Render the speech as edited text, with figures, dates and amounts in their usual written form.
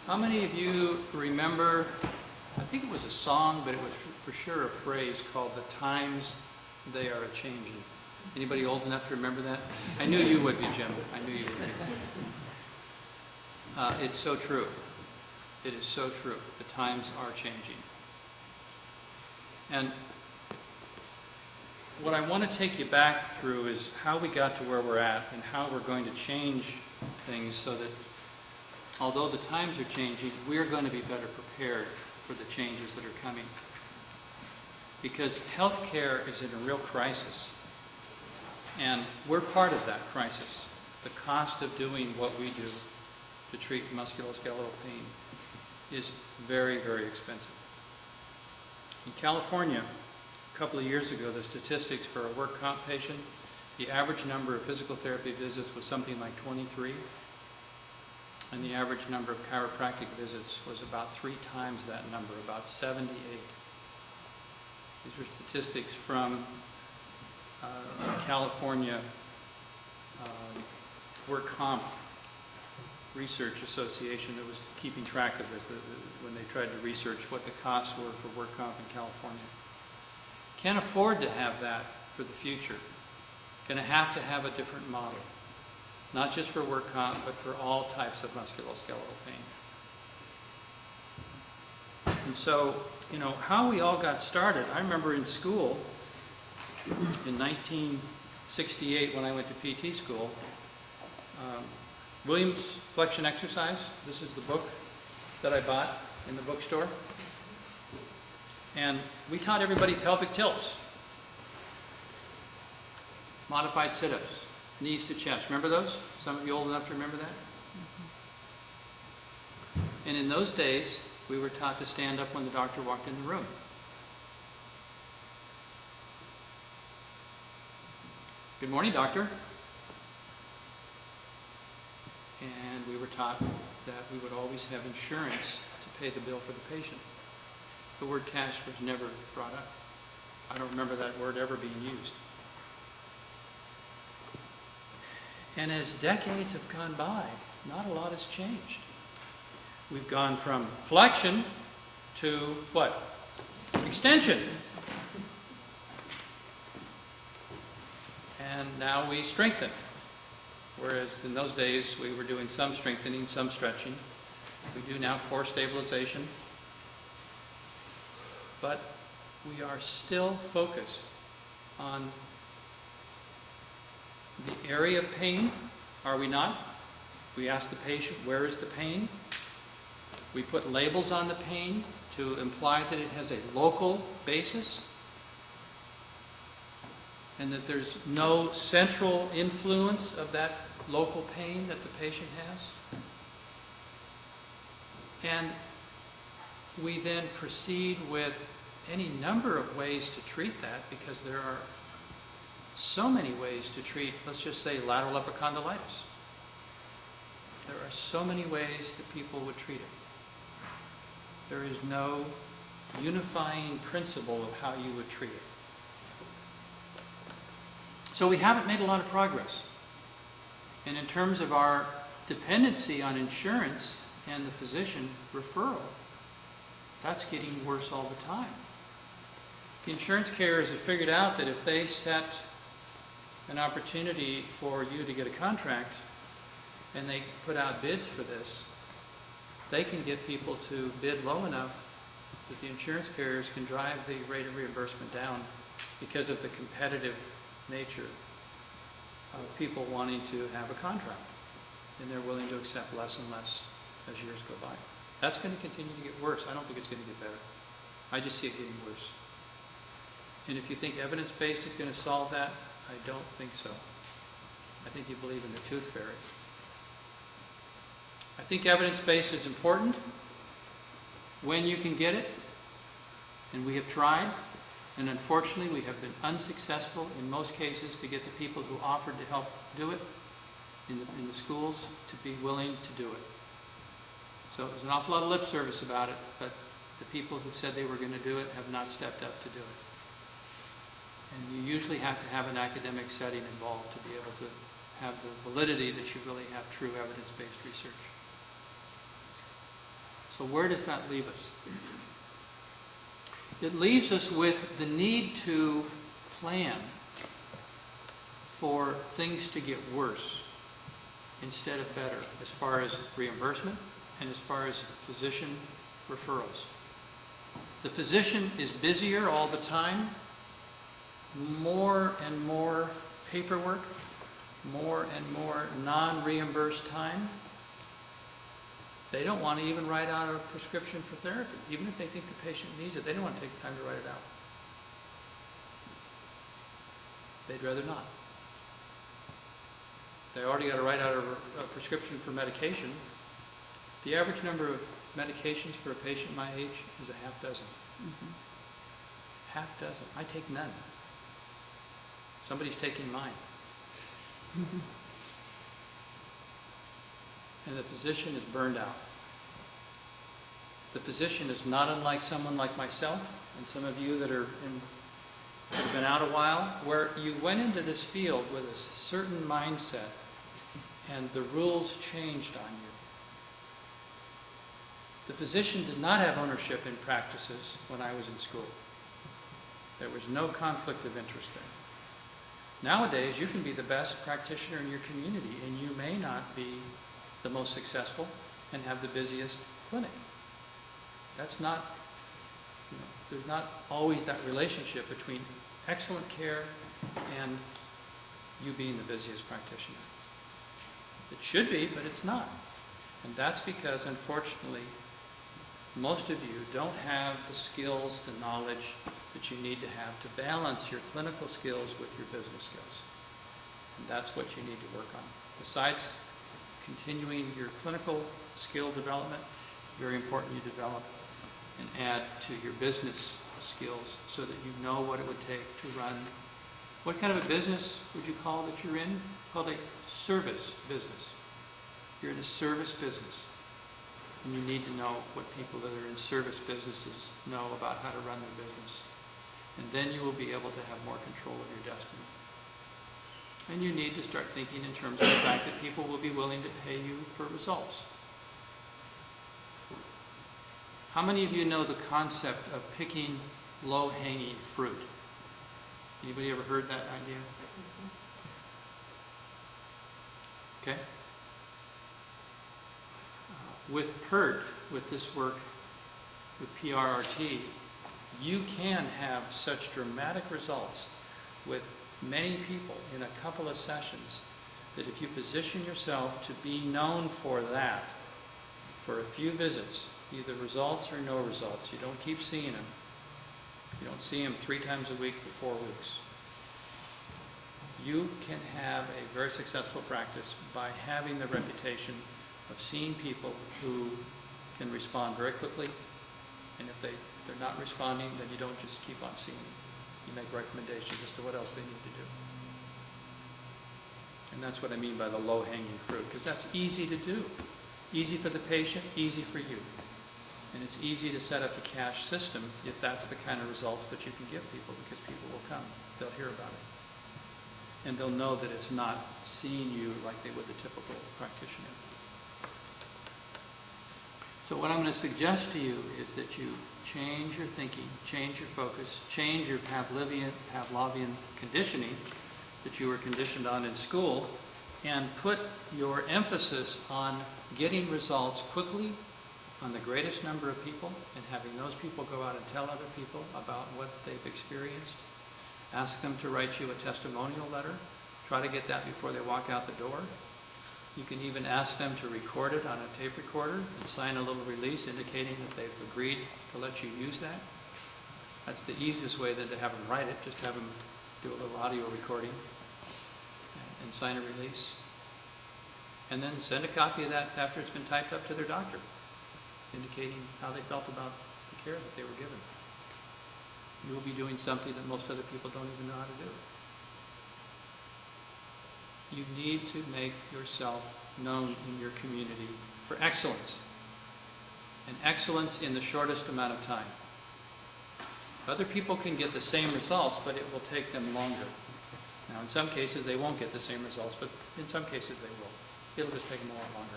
How many of you remember, I think it was a song, but it was for sure a phrase called "The Times They Are A-Changing"? Anybody old enough to remember that? I knew you would be, Jim. I knew you would be. It's so true. It is so true. The times are changing. And what I want to take you back through is how we got to where we're at and how we're going to change things so that although the times are changing, we're going to be better prepared for the changes that are coming. Because healthcare is in a real crisis. And we're part of that crisis. The cost of doing what we do to treat musculoskeletal pain is very, very expensive. In California, a couple of years ago, the statistics for a work comp patient, the average number of physical therapy visits was something like 23, and the average number of chiropractic visits was about 3 times that number, about 78. These were statistics from California Work Comp Research Association that was keeping track of this when they tried to research what the costs were for work comp in California. Can't afford to have that for the future. Going to have a different model, not just for work comp, but for all types of musculoskeletal pain. And so, you know, how we all got started, I remember in school, in 1968 when I went to PT school, Williams Flexion Exercise, this is the book that I bought in the bookstore. And we taught everybody pelvic tilts, modified sit-ups, knees to chest. Remember those? Some of you old enough to remember that? Mm-hmm. And in those days, we were taught to stand up when the doctor walked in the room. Good morning, doctor. And we were taught that we would always have insurance to pay the bill for the patient. The word cash was never brought up. I don't remember that word ever being used. And as decades have gone by, not a lot has changed. We've gone from flexion to what? Extension. And now we strengthen. Whereas in those days we were doing some strengthening, some stretching. We do now core stabilization. But we are still focused on the area of pain, are we not? We ask the patient, where is the pain? We put labels on the pain to imply that it has a local basis and that there's no central influence of that local pain that the patient has. And we then proceed with any number of ways to treat that, because there are so many ways to treat, let's just say, lateral epicondylitis. There are so many ways that people would treat it. There is no unifying principle of how you would treat it. So we haven't made a lot of progress. And in terms of our dependency on insurance and the physician referral, that's getting worse all the time. The insurance carriers have figured out that if they set an opportunity for you to get a contract and they put out bids for this, they can get people to bid low enough that the insurance carriers can drive the rate of reimbursement down because of the competitive nature of people wanting to have a contract. And they're willing to accept less and less as years go by. That's going to continue to get worse. I don't think it's going to get better. I just see it getting worse. And if you think evidence-based is going to solve that, I don't think so. I think you believe in the tooth fairy. I think evidence-based is important when you can get it, and we have tried, and unfortunately we have been unsuccessful in most cases to get the people who offered to help do it in the schools to be willing to do it. So there's an awful lot of lip service about it, but the people who said they were going to do it have not stepped up to do it. And you usually have to have an academic setting involved to be able to have the validity that you really have true evidence-based research. So where does that leave us? It leaves us with the need to plan for things to get worse instead of better, as far as reimbursement and as far as physician referrals. The physician is busier all the time, more and more paperwork, more and more non-reimbursed time. They don't want to even write out a prescription for therapy. Even if they think the patient needs it, they don't want to take the time to write it out. They'd rather not. They already got to write out a prescription for medication. The average number of medications for a patient my age is a half dozen. Mm-hmm. Half dozen. I take none. Somebody's taking mine. And the physician is burned out. The physician is not unlike someone like myself and some of you that have been out a while, where you went into this field with a certain mindset and the rules changed on you. The physician did not have ownership in practices when I was in school. There was no conflict of interest there. Nowadays, you can be the best practitioner in your community and you may not be the most successful and have the busiest clinic. That's not, there's not always that relationship between excellent care and you being the busiest practitioner. It should be, but it's not. And that's because, unfortunately, most of you don't have the skills, the knowledge that you need to have to balance your clinical skills with your business skills. And that's what you need to work on. Besides continuing your clinical skill development, it's very important you develop and add to your business skills so that you know what it would take to run. What kind of a business would you call that you're in? Called a service business. You're in a service business. And you need to know what people that are in service businesses know about how to run their business. And then you will be able to have more control of your destiny. And you need to start thinking in terms of the fact that people will be willing to pay you for results. How many of you know the concept of picking low-hanging fruit? Anybody ever heard that idea? Okay. With PERT, with this work, with PRRT, you can have such dramatic results with many people in a couple of sessions that if you position yourself to be known for that, for a few visits, either results or no results, you don't keep seeing them. You don't see them 3 times a week for 4 weeks. You can have a very successful practice by having the reputation of seeing people who can respond very quickly, and if they're not responding, then you don't just keep on seeing them. You make recommendations as to what else they need to do. And that's what I mean by the low-hanging fruit, because that's easy to do. Easy for the patient, easy for you. And it's easy to set up a cash system if that's the kind of results that you can give people, because people will come. They'll hear about it. And they'll know that it's not seeing you like they would the typical practitioner. So what I'm going to suggest to you is that you change your thinking, change your focus, change your Pavlovian conditioning that you were conditioned on in school, and put your emphasis on getting results quickly on the greatest number of people and having those people go out and tell other people about what they've experienced. Ask them to write you a testimonial letter. Try to get that before they walk out the door. You can even ask them to record it on a tape recorder and sign a little release indicating that they've agreed to let you use that. That's the easiest way than to have them write it. Just have them do a little audio recording and sign a release. And then send a copy of that after it's been typed up to their doctor, indicating how they felt about the care that they were given. You will be doing something that most other people don't even know how to do. You need to make yourself known in your community for excellence. And excellence in the shortest amount of time. Other people can get the same results, but it will take them longer. Now, in some cases, they won't get the same results, but in some cases, they will. It'll just take them a lot longer.